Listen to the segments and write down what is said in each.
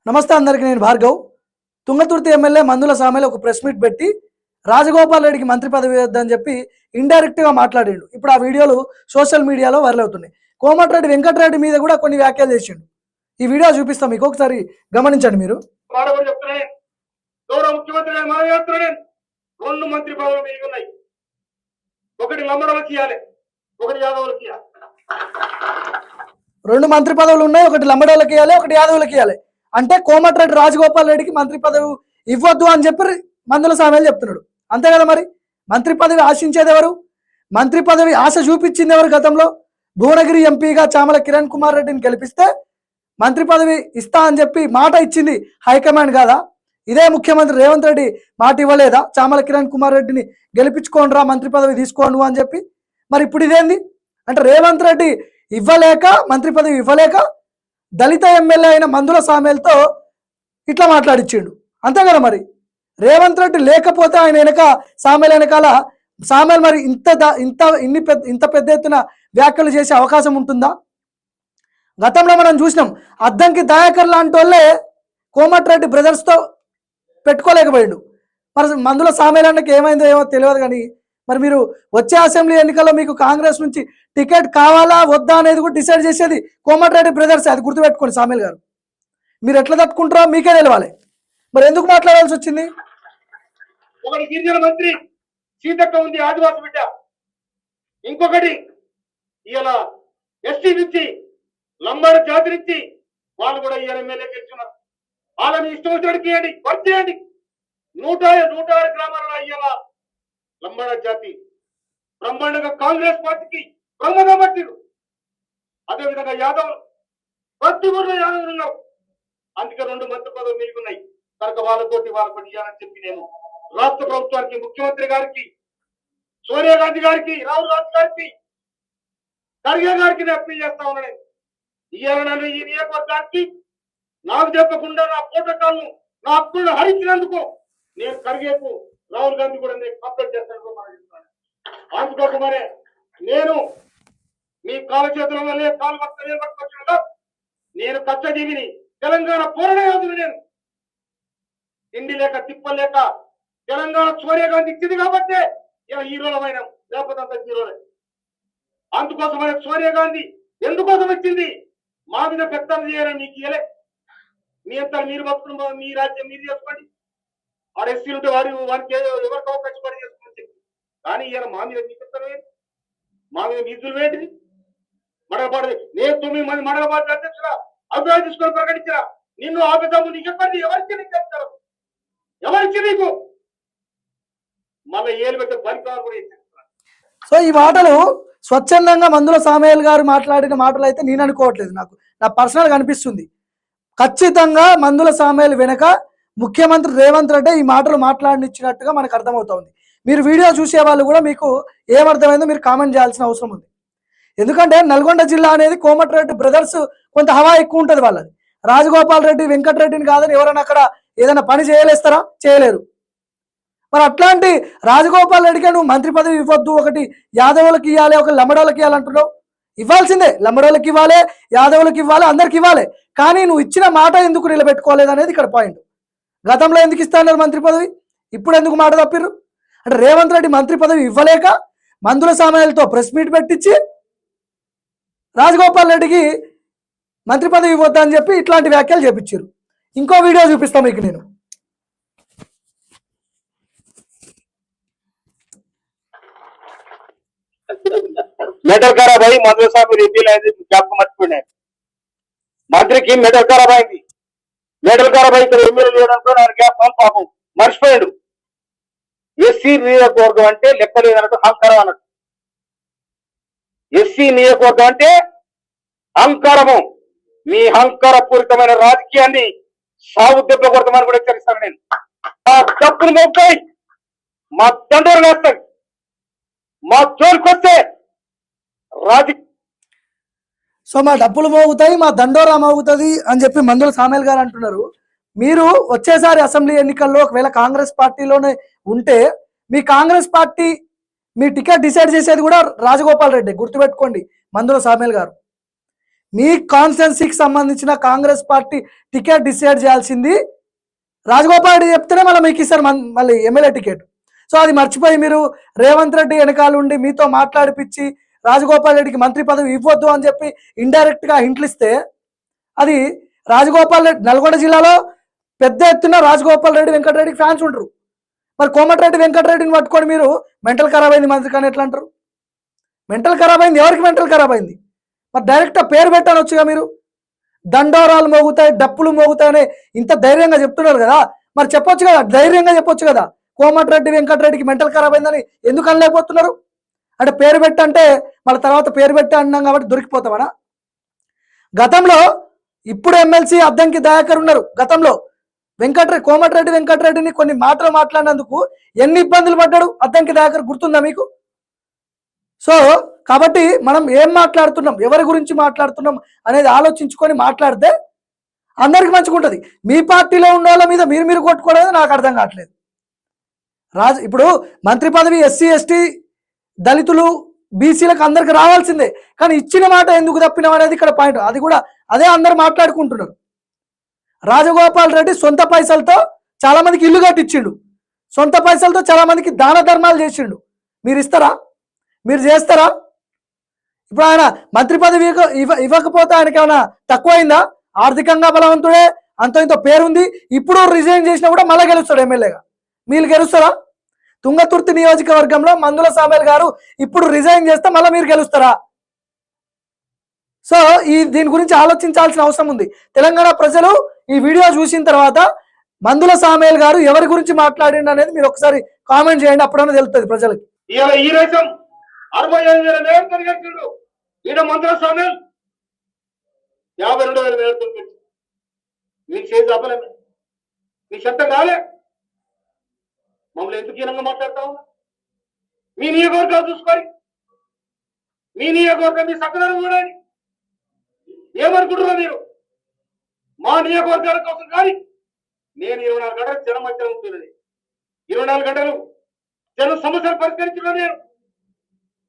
నమస్తే అందరికీ, నేను భార్గవ్. తుంగతుర్తి ఎమ్మెల్యే మందుల సామెల ఒక ప్రెస్ మీట్ పెట్టి రాజగోపాల్ రెడ్డికి మంత్రి పదవి ఇవ్వద్దని చెప్పి ఇండైరెక్ట్గా మాట్లాడిండు. ఇప్పుడు ఆ వీడియోలు సోషల్ మీడియాలో వైరల్ అవుతున్నాయి. కోమటిరెడ్డి వెంకటరెడ్డి మీద కూడా కొన్ని వ్యాఖ్యలు చేసిండు. ఈ వీడియో చూపిస్తాం మీకు, ఒకసారి గమనించండి. మీరు గౌరవ ముఖ్యమంత్రి రెండు మంత్రి పదవులు మీకు ఉన్నాయి. ఒకటి లంబడోళ్ళకి ఇవ్వాలి, ఒకటి యాదవులకి ఇవ్వాలి. రెండు మంత్రి పదవులు ఉన్నాయి, ఒకటి లంబడోళ్ళకి ఇవ్వాలి, ఒకటి యాదవులకి ఇవ్వాలి. అంటే కోమటిరెడ్డి రాజగోపాల్ రెడ్డికి మంత్రి పదవి ఇవ్వద్దు అని చెప్పి మందుల సామెలు చెప్తున్నాడు. అంతే కదా? మరి మంత్రి పదవి ఆశించేది ఎవరు? మంత్రి పదవి ఆశ చూపించింది ఎవరు? గతంలో భువనగిరి ఎంపీగా చామల కిరణ్ కుమార్ రెడ్డిని గెలిపిస్తే మంత్రి పదవి ఇస్తా అని చెప్పి మాట ఇచ్చింది హైకమాండ్ కాదా? ఇదే ముఖ్యమంత్రి రేవంత్ రెడ్డి మాట ఇవ్వలేదా? చామల కిరణ్ కుమార్ రెడ్డిని గెలిపించుకోండిరా, మంత్రి పదవి తీసుకోండు అని చెప్పి. మరి ఇప్పుడు ఇదేంది అంటే రేవంత్ రెడ్డి ఇవ్వలేక, మంత్రి పదవి ఇవ్వలేక దళిత ఎమ్మెల్యే అయిన మందుల సామెలతో ఇట్లా మాట్లాడిచ్చిండు. అంతే కదా? మరి రేవంత్ రెడ్డి లేకపోతే ఆయన వెనక సామెల వెనకాల సామెలు మరి ఇంత పెద్ద ఎత్తున వ్యాఖ్యలు చేసే అవకాశం ఉంటుందా? గతంలో మనం చూసినాం, అద్దంకి దయాకర్ లాంటి వాళ్ళే కోమటిరెడ్డి బ్రదర్స్తో పెట్టుకోలేకపోయాడు. మరి మందుల సామెలన్నకి ఏమైందో ఏమో తెలియదు. కానీ మరి మీరు వచ్చే అసెంబ్లీ ఎన్నికల్లో మీకు కాంగ్రెస్ నుంచి టికెట్ కావాలా వద్దా అనేది కూడా డిసైడ్ చేసేది కోమటిరెడ్డి బ్రదర్స్. అది గుర్తుపెట్టుకోండి సామెల్ గారు. మీరు ఎట్లా తట్టుకుంటారో మీకే తెలవాలి. మరి ఎందుకు మాట్లాడాల్సి వచ్చింది? ఒకటి గిరిజన మంత్రి సీతక్క ఉంది, ఆదివాసి బిడ్డ. ఇంకొకటి ఇలా ఎస్టీ నుంచి లంబాడ జాతి నుంచి వాళ్ళు కూడా ఇవాళ ఎమ్మెల్యే గెలుచున్నారు. వాళ్ళని ఇష్టం వచ్చినట్టు చేయండి, వర్క్ చేయండి. 106 గ్రామాలలో ఇవాళ లంబాడ జాతి బ్రహ్మాండంగా కాంగ్రెస్ పార్టీకి ప్రమాదం పట్టిరు. అదేవిధంగా యాదవులు ప్రతి ఊర్లో యాదవులు ఉన్నారు. అందుకే 2 మంత్రి పదవులు మీకున్నాయి కనుక వాళ్ళతోటి ఇవ్వాలని చెప్పి నేను రాష్ట్ర ప్రభుత్వానికి, ముఖ్యమంత్రి గారికి, సోనియా గాంధీ గారికి, రాహుల్ గాంధీ గారికి, ఖర్గే గారికి అప్పీల్ చేస్తా ఉన్నాను. ఇవాళ నన్ను ఈ నియోజకవర్గానికి నాకు చెప్పకుండా నా ప్రోటోకాల్ను, నా హక్కులను హరించినందుకు నేను ఖర్గేకు, రాహుల్ గాంధీ కూడా నేను కంప్లైంట్ చేస్తాను. అందుకోసమనే నేను మీ కాలు చేతుల వల్లే కాలు పట్టుకొచ్చిన నేను కచ్చజీవిని, తెలంగాణ పూర్ణ యోధుని. నేను తిండి లేక తిప్పలేక తెలంగాణ సోనియా గాంధీ ఇచ్చింది కాబట్టే ఇలా హీరోలమైన, లేకపోతే అంత హీరోలే. అందుకోసమనే సోనియా గాంధీ ఎందుకోసం వచ్చింది? మా మీద పెత్తనం చేయాలని మీకు ఇయలే. మీ అంతా మీరు బతుకుని మీ రాజ్యం మీరు చేసుకోండి. ఆడ ఎస్సీ ఉంటే వారికి ఎవరికి అవకాశం పడి చేసుకోండి. కానీ ఇలా మా మీద మీ పెత్తనం ఏంటి? మా మీద నిధులు ఏంటిది? మడగపాడు నేను 9 మంది మడగపాటు అధ్యక్షుల అభిప్రాయం తీసుకొని ప్రకటించిన నిన్ను ఆపిద్దాము. నీకు చెప్పండి, ఎవరికి నీకు చెప్తారు? ఎవరికి నీకు మళ్ళీ ఏలు పెట్టే బలికాలు కూడా ఇచ్చేస్తున్నారు. సో ఈ మాటలు స్వచ్ఛందంగా మందుల సామేల్ గారు మాట్లాడిన మాటలు అయితే నేను అనుకోవట్లేదు. నా పర్సనల్గా అనిపిస్తుంది. ఖచ్చితంగా మందుల సామేల్ వెనక ముఖ్యమంత్రి రేవంత్ రెడ్డి ఈ మాటలు మాట్లాడినిచ్చినట్టుగా మనకు అర్థమవుతుంది. మీరు వీడియో చూసే వాళ్ళు కూడా మీకు ఏమర్థమైందో మీరు కామెంట్ చేయాల్సిన అవసరం ఉంది. ఎందుకంటే నల్గొండ జిల్లా అనేది కోమటిరెడ్డి బ్రదర్స్ కొంత హవా ఎక్కువ ఉంటుంది వాళ్ళది. రాజగోపాల్ రెడ్డి వెంకటరెడ్డిని కాదని ఎవరైనా అక్కడ ఏదైనా పని చేయలేస్తారా? చేయలేరు. మరి అట్లాంటి రాజగోపాల్ రెడ్డికి నువ్వు మంత్రి పదవి ఇవ్వద్దు, ఒకటి యాదవులకు ఇవ్వాలి, ఒక లంబడోళ్ళకి ఇవ్వాలంటున్నావు. ఇవ్వాల్సిందే, లంబడోళ్ళకి ఇవ్వాలి, యాదవులకు ఇవ్వాలి, అందరికి ఇవ్వాలి. కానీ నువ్వు ఇచ్చిన మాట ఎందుకు నిలబెట్టుకోలేదు అనేది ఇక్కడ పాయింట్. గతంలో ఎందుకు ఇస్తాన్నారు మంత్రి పదవి? ఇప్పుడు ఎందుకు మాట తప్పిర్రు? అంటే రేవంత్ రెడ్డి మంత్రి పదవి ఇవ్వలేక మందుల సామాన్యాలతో ప్రెస్ మీట్ పెట్టించి రాజగోపాల్ రెడ్డికి మంత్రి పదవి ఇవ్వద్దు అని చెప్పి ఇట్లాంటి వ్యాఖ్యలు చేపించారు. ఇంకో వీడియో చూపిస్తాం మీకు నేను. మెడల్ ఖరాబ్ అయ్యి మందుల సామి రెడ్డిలు జ్ఞాపకం మర్చిపోయినాడు. మంత్రికి మెడల్ ఖరాబ్ అయింది. మెడల్ ఖరాబ్ అయితే ఎమ్మెల్యే చేయడంతో ఆయన జ్ఞాపకం పాపం మర్చిపోయాడు. ఎస్సీ నియోజకవర్గం అంటే లెక్కలేదన్నట్టు అహంకారం అన్నట్టు. ఎస్సీ నియోజకవర్గం అంటే అహంకారము. మీ అహంకారపూరితమైన రాజకీయాన్ని సాగు దెబ్బ కొడతామని కూడా హెచ్చరిస్తాను నేను. మా డబ్బులు మోపుతాయి, మా దండోరు వేస్తాయి, మా జోలికి వస్తే సో మా డబ్బులు మోగుతాయి, మా దండోరా మోగుతుంది అని చెప్పి మందుల సామేల్ గారు అంటున్నారు. మీరు వచ్చేసారి అసెంబ్లీ ఎన్నికల్లో ఒకవేళ కాంగ్రెస్ పార్టీలోనే ఉంటే మీ కాంగ్రెస్ పార్టీ మీ టికెట్ డిసైడ్ చేసేది కూడా రాజగోపాల్ రెడ్డి. గుర్తుపెట్టుకోండి మందుల సామేల్ గారు. మీ కాన్స్టిట్యున్సీకి సంబంధించిన కాంగ్రెస్ పార్టీ టికెట్ డిసైడ్ చేయాల్సింది రాజగోపాల్ రెడ్డి చెప్తేనే మళ్ళీ మీకు ఇస్తారు మళ్ళీ ఎమ్మెల్యే టికెట్. సో అది మర్చిపోయి మీరు రేవంత్ రెడ్డి వెనకాల ఉండి మీతో మాట్లాడిపించి రాజగోపాల్ రెడ్డికి మంత్రి పదవి ఇవ్వద్దు అని చెప్పి ఇండైరెక్ట్గా హింట్లు ఇస్తే అది రాజగోపాల్ రెడ్డి నల్గొండ జిల్లాలో పెద్ద ఎత్తున రాజగోపాల్ రెడ్డి వెంకటరెడ్డికి ఫ్యాన్స్ ఉంటారు. మరి కోమటిరెడ్డి వెంకటరెడ్డిని పట్టుకొని మీరు మెంటల్ ఖరాబ్ అయింది మంత్రి కానీ ఎట్లా అంటారు? మెంటల్ ఖరాబ్ అయింది, ఎవరికి మెంటల్ ఖరాబ్ అయింది? మరి డైరెక్ట్గా పేరు పెట్టనొచ్చుగా మీరు. దండోరాలు మోగుతాయి, డప్పులు మోగుతాయని ఇంత ధైర్యంగా చెప్తున్నారు కదా, మరి చెప్పొచ్చు కదా, ధైర్యంగా చెప్పొచ్చు కదా కోమటిరెడ్డి వెంకటరెడ్డికి మెంటల్ ఖరాబ్ అయిందని ఎందుకు అనలేకపోతున్నారు? అంటే పేరు పెట్టంటే మళ్ళీ తర్వాత పేరు పెట్టి అన్నాం కాబట్టి దొరికిపోతామనా? గతంలో ఇప్పుడు ఎమ్మెల్సీ అద్దంకి దయాకర్ ఉన్నారు, గతంలో కోమటిరెడ్డి వెంకటరెడ్డిని కొన్ని మాటలు మాట్లాడినందుకు ఎన్ని ఇబ్బందులు పడ్డాడు అద్దంకి దయాకర్ గుర్తుందా మీకు? సో కాబట్టి మనం ఏం మాట్లాడుతున్నాం, ఎవరి గురించి మాట్లాడుతున్నాం అనేది ఆలోచించుకొని మాట్లాడితే అందరికి మంచిగా ఉంటుంది. మీ పార్టీలో ఉన్న వాళ్ళ మీద మీరు కొట్టుకోవడం నాకు అర్థం కావట్లేదు. ఇప్పుడు మంత్రి పదవి ఎస్సీ ఎస్టీ దళితులు బీసీలకు అందరికి రావాల్సిందే, కానీ ఇచ్చిన మాట ఎందుకు తప్పినాం అనేది ఇక్కడ పాయింట్. అది కూడా అదే అందరు మాట్లాడుకుంటున్నారు. రాజగోపాల్ రెడ్డి సొంత పైసలతో చాలా మందికి ఇల్లు కట్టించిండు, సొంత పైసలతో చాలా మందికి దాన ధర్మాలు చేసిండు. మీరు ఇస్తారా? మీరు చేస్తారా? ఇప్పుడు ఆయన మంత్రి పదవి ఇవ్వకపోతే ఆయనకి ఏమైనా తక్కువైందా? ఆర్థికంగా బలవంతుడే, అంత ఇంత పేరుంది. ఇప్పుడు రిజైన్ చేసినా కూడా మళ్ళీ గెలుస్తాడు ఎమ్మెల్యేగా. మీరు గెలుస్తారా? తుంగతుర్తి నియోజకవర్గంలో మందుల సామేల్ గారు ఇప్పుడు రిజైన్ చేస్తే మళ్ళీ మీరు గెలుస్తారా? సో దీని గురించి ఆలోచించాల్సిన అవసరం ఉంది. తెలంగాణ ప్రజలు ఈ వీడియో చూసిన తర్వాత మందుల సామేల్ గారు ఎవరి గురించి మాట్లాడిండు అనేది మీరు ఒకసారి కామెంట్ చేయండి, అప్పుడన్నా తెలుస్తుంది ప్రజలకి. ఈ దేశం 65,000 మేయర్తో గెలిచిండు. ఈయన మందుల సామేల్ 52,000 మేయర్తో గెలిచిండు. మీకు చేసి అప్పలేమే, మీ శబ్దం కాలే. మమ్మల్ని ఎందుకు హీనంగా మాట్లాడతా ఉన్నా? మీ నియోజకవర్గాలు చూసుకోవాలి, మీ నియోజకవర్గం మీ సక్కదనం చూడండి. ఏమనుకుంటున్నారు మీరు? మా నియోజకవర్గాల కోసం కానీ నేను 24 గంటలు జనం మధ్య ఉంటున్నది. 24 గంటలు జన సమస్యలు పరిష్కరించిన నేను,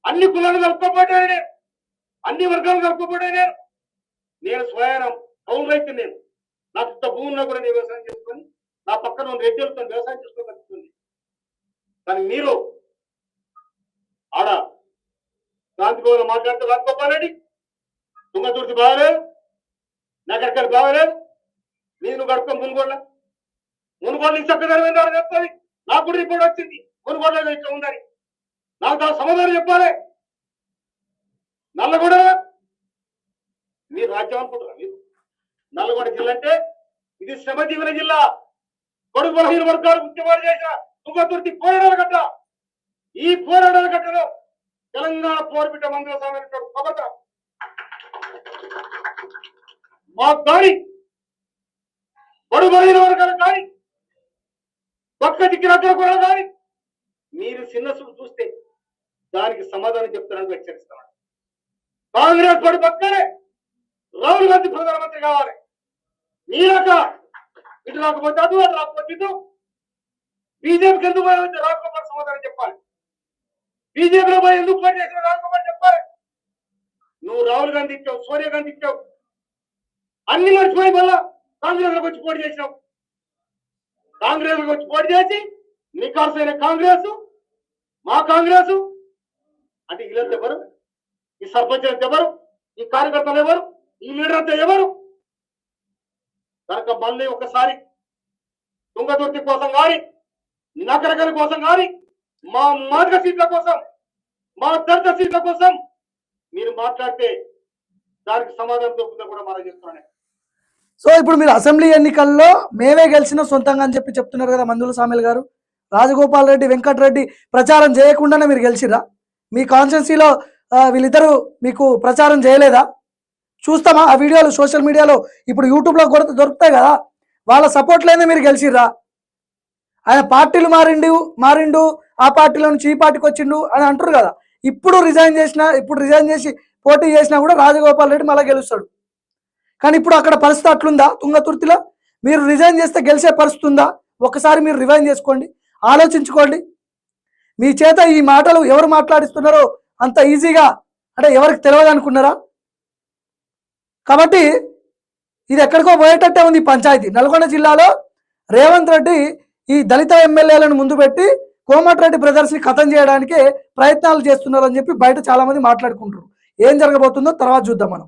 అన్ని కులాలు కలుపుకోబోయే నేను, అన్ని వర్గాలు కలుపుకోబోయే నేను స్వయానం కౌలు రైతు. నేను నాకు ఇంత భూమున్నా కూడా నేను వ్యవసాయం చేసుకొని నా పక్కన రెడ్డిలతో వ్యవసాయం చేసుకోగలుగుతుంది. కానీ మీరు ఆడ శాంతి భవన్ మాట్లాడుతూ రాజగోపాల్ రెడ్డి తుంగతుర్తి బాగలేదు, నగరికల్ బాగలేదు, నేను గడుపుకో మునుగోళ్ళ చక్కదనం చెప్తుంది. నాకు కూడా రిపోర్ట్ వచ్చింది మునుగోళ్ళ ఇట్లా ఉందని. నాకు దాని సమాధానం చెప్పాలి. నల్లగొండ మీరు రాజ్యం అనుకుంటున్నారు. మీరు నల్లగొండ జిల్లా అంటే ఇది శ్రమజీవన జిల్లా. కొడుకు బలహీన వర్గాలు ఉద్యమాలు చేసిన తుంగతుర్తి పోరాడాల గడ్డ. ఈ పోరాడాల గడ్డలో తెలంగాణ పోరుబిడ్డ మందుల సామేల్ కబత మాకు కానీ బడుగు బలహీన వర్గాలకు కానీ పక్క దిక్కినక్కడ కూడా కానీ మీరు చిన్న చూస్తే దానికి సమాధానం చెప్తారని హెచ్చరిస్తున్నాడు. కాంగ్రెస్ పడి పక్కనే రాహుల్ గాంధీ ప్రధానమంత్రి కావాలి. నీలక ఇటు రాకపోతే అటు, అటు రాకపోతే ఇటు. బీజేపీకి ఎందుకు రాజగోపాల్ సమాధానం చెప్పాలి. బీజేపీలో పోయి ఎందుకు పోటీ చేసిన రాజగోపాల్ చెప్పాలి. నువ్వు రాహుల్ గాంధీ ఇచ్చావు, సోనియా గాంధీ ఇచ్చావు, అన్ని మర్చిపోయి మళ్ళా కాంగ్రెస్ లోకి వచ్చి పోటీ చేసినావు. కాంగ్రెస్ లోకి వచ్చి పోటీ చేసి నికార్సైన కాంగ్రెస్, మా కాంగ్రెస్ అంటే వీళ్ళంతా ఎవరు? ఈ సర్పంచ్ అంతా ఎవరు? ఈ కార్యకర్తలు ఎవరు? ఈ లీడర్ అంతా ఎవరు? కనుక మళ్ళీ ఒకసారి తుంగతుర్తి కోసం కానీ, నకరకల కోసం కానీ, మా మార్గ సీట్ల కోసం, మా దళిత సీట్ల కోసం మీరు మాట్లాడితే దానికి సమాధానం దొరుకుతుందో కూడా మనం చేస్తున్నాను. సో ఇప్పుడు మీరు అసెంబ్లీ ఎన్నికల్లో మేమే గెలిచిన సొంతంగా అని చెప్పి చెప్తున్నారు కదా మందుల సామేల్ గారు. రాజగోపాల్ రెడ్డి వెంకటరెడ్డి ప్రచారం చేయకుండానే మీరు గెలిచిరా? మీ కాన్స్టిట్యున్సీలో వీళ్ళిద్దరూ మీకు ప్రచారం చేయలేదా? చూస్తామా ఆ వీడియోలు సోషల్ మీడియాలో, ఇప్పుడు యూట్యూబ్లో కూడా దొరుకుతాయి కదా. వాళ్ళ సపోర్ట్ లేదే మీరు గెలిచిర్రా? ఆయన పార్టీలు మారిండు, ఆ పార్టీలో నుంచి ఈ పార్టీకి వచ్చిండు అని అంటారు కదా. ఇప్పుడు రిజైన్ చేసి పోటీ చేసినా కూడా రాజగోపాల్ రెడ్డి మళ్ళీ గెలుస్తాడు. కానీ ఇప్పుడు అక్కడ పరిస్థితి అట్లుందా? తుంగతుర్తిలో మీరు రిజైన్ చేస్తే గెలిచే పరిస్థితి ఉందా? ఒకసారి మీరు రివైన్ చేసుకోండి, ఆలోచించుకోండి. మీ చేత ఈ మాటలు ఎవరు మాట్లాడిస్తున్నారో అంత ఈజీగా అంటే ఎవరికి తెలియదు అనుకున్నారా? కాబట్టి ఇది ఎక్కడికో పోయేటట్టే ఉంది ఈ పంచాయతీ. నల్గొండ జిల్లాలో రేవంత్ రెడ్డి ఈ దళిత ఎమ్మెల్యేలను ముందు పెట్టి కోమటిరెడ్డి బ్రదర్స్ ని ఖతం చేయడానికి ప్రయత్నాలు చేస్తున్నారని చెప్పి బయట చాలా మంది మాట్లాడుకుంటారు. ఏం జరగబోతుందో తర్వాత చూద్దాం మనం.